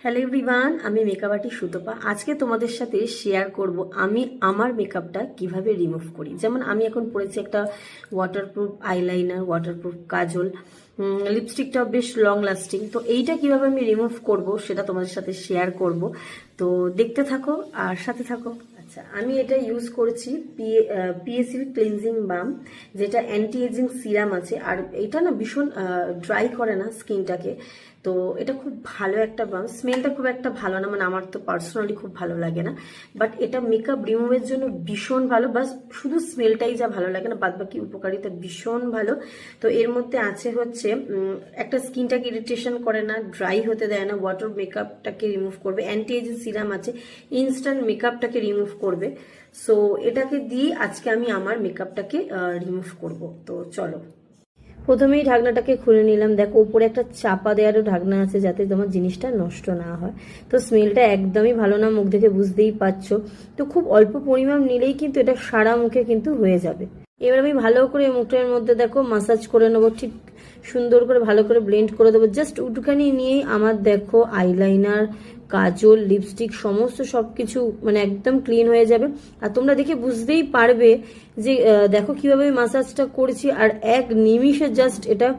Hello everyone, আমি makeup artist Sutapa. আজকে তোমাদের সাথে শেয়ার করব আমি আমার মেকআপটা কিভাবে রিমুভ করি। যেমন আমি এখন পরেছি একটা ওয়াটারপ্রুফ আইলাইনার, ওয়াটারপ্রুফ কাজল, লিপস্টিকটাও বেশ লং লাস্টিং। তো এইটা কিভাবে আমি রিমুভ করব সেটা তোমাদের সাথে শেয়ার করব। তো দেখতে থাকো আর সাথে থাকো। আচ্ছা, আমি এটা ইউজ করেছি পিএসির ক্লিনজিং বাম, যেটা অ্যান্টি এজিং সিরাম আছে। আর এটা না ভীষণ ড্রাই করে না স্কিনটাকে। তো এটা খুব ভালো একটা বাম। স্মেলটা খুব একটা ভালো না, মানে আমার তো পার্সোনালি খুব ভালো লাগে না, বাট এটা মেকআপ রিমুভের জন্য ভীষণ ভালো। বাস শুধু স্মেলটাই যা ভালো লাগে না, বাদ বাকি উপকারিতা ভীষণ ভালো। তো এর মধ্যে আছে হচ্ছে একটা স্কিনটাকে ইরিটেশন করে না, ড্রাই হতে দেয় না, ওয়াটার মেকআপটাকে রিমুভ করবে, অ্যান্টি এজিং সিরাম আছে, ইনস্ট্যান্ট মেকআপটাকে রিমুভ করবে। সো এটাকে দিয়ে আজকে আমি আমার মেকআপটাকে রিমুভ করব। তো চলো, প্রথমেই ঢাকনাটাকে খুলে নিলাম। দেখো উপরে একটা চাপা দেওয়ারও ঢাকনা আছে, যাতে তোমার জিনিসটা নষ্ট না হয়। তো স্মেলটা একদমই ভালো না, মুখ দেখে বুঝতেই পারছো। তো খুব অল্প পরিমাণ নিলেই কিন্তু এটা সারা মুখে কিন্তু হয়ে যাবে। এবার আমি ভালো করে মুখটার মধ্যে দেখো মাসাজ করে নেবো, ঠিক সুন্দর করে ভালো করে ব্লেন্ড করে দেবো। জাস্ট উটুখানি নিয়েই আমার দেখো আইলাইনার, কাজল, লিপস্টিক সমস্ত সবকিছু মানে একদম ক্লিন হয়ে যাবে। আর তোমরা দেখে বুঝতেই পারবে যে দেখো কিভাবে মাসাজটা করেছি, আর এক নিমিষে জাস্ট এটা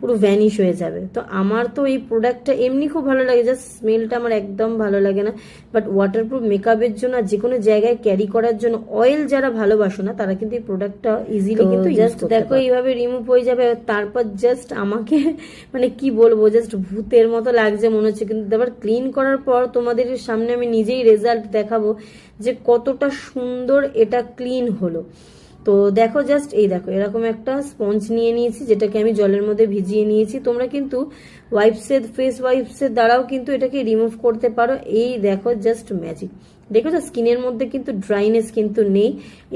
পুরো ভ্যানিশ হয়ে যাবে। তো আমার তো এই প্রোডাক্টটা এমনি খুব ভালো লাগে, জাস্ট স্মেলটা আমার একদম ভালো লাগে না। বাট ওয়াটারপ্রুফ মেকআপের জন্য আর যে কোনো জায়গায় ক্যারি করার জন্য অয়েল যারা ভালোবাসো না, তারা কিন্তু এই প্রোডাক্টটা ইজিলি কিন্তু জাস্ট দেখো এইভাবে রিমুভ হয়ে যাবে। তারপর জাস্ট আমাকে মানে কি বলবো, জাস্ট ভূতের মতো লাগছে মনে হচ্ছে। কিন্তু আবার ক্লিন করার পর তোমাদের সামনে আমি নিজেই রেজাল্ট দেখাবো যে কতটা সুন্দর এটা ক্লিন হলো। তো দেখো জাস্ট এই দেখো এরকম একটা স্পঞ্জ নিয়ে নিয়েছি, যেটাকে আমি জলের মধ্যে ভিজিয়ে নিয়েছি। তোমরা কিন্তু ওয়াইপসের, ফেস ওয়াইপসের দ্বারাও কিন্তু এটাকে রিমুভ করতে পারো। এই দেখো জাস্ট ম্যাজিক, দেখো তো স্কিনের মধ্যে কিন্তু ড্রাইনেস কিন্তু নেই।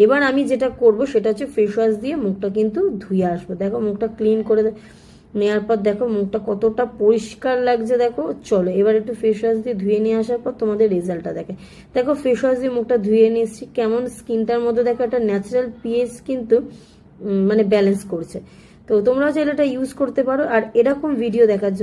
এবার আমি যেটা করব সেটা হচ্ছে ফেস ওয়াশ দিয়ে মুখটা কিন্তু ধুয়ে আসবো। দেখো মুখটা ক্লিন করে নেওয়ার পর দেখো মুখটা কতটা পরিষ্কার লাগছে। দেখো চলো এবার একটু ফেস ওয়াশ দিয়ে ধুয়ে নিয়ে আসার পর তোমাদের রেজাল্টটা দেখে। দেখো ফেস ওয়াশ দিয়ে মুখটা ধুয়ে নিয়ে এসেছি, কেমন স্কিনটার মধ্যে দেখো একটা ন্যাচারাল পিএইচ কিন্তু মানে ব্যালেন্স করছে। তো তোমরাও চাইলে এটা ইউজ করতে পারো। আর এরকম ভিডিও দেখার জন্য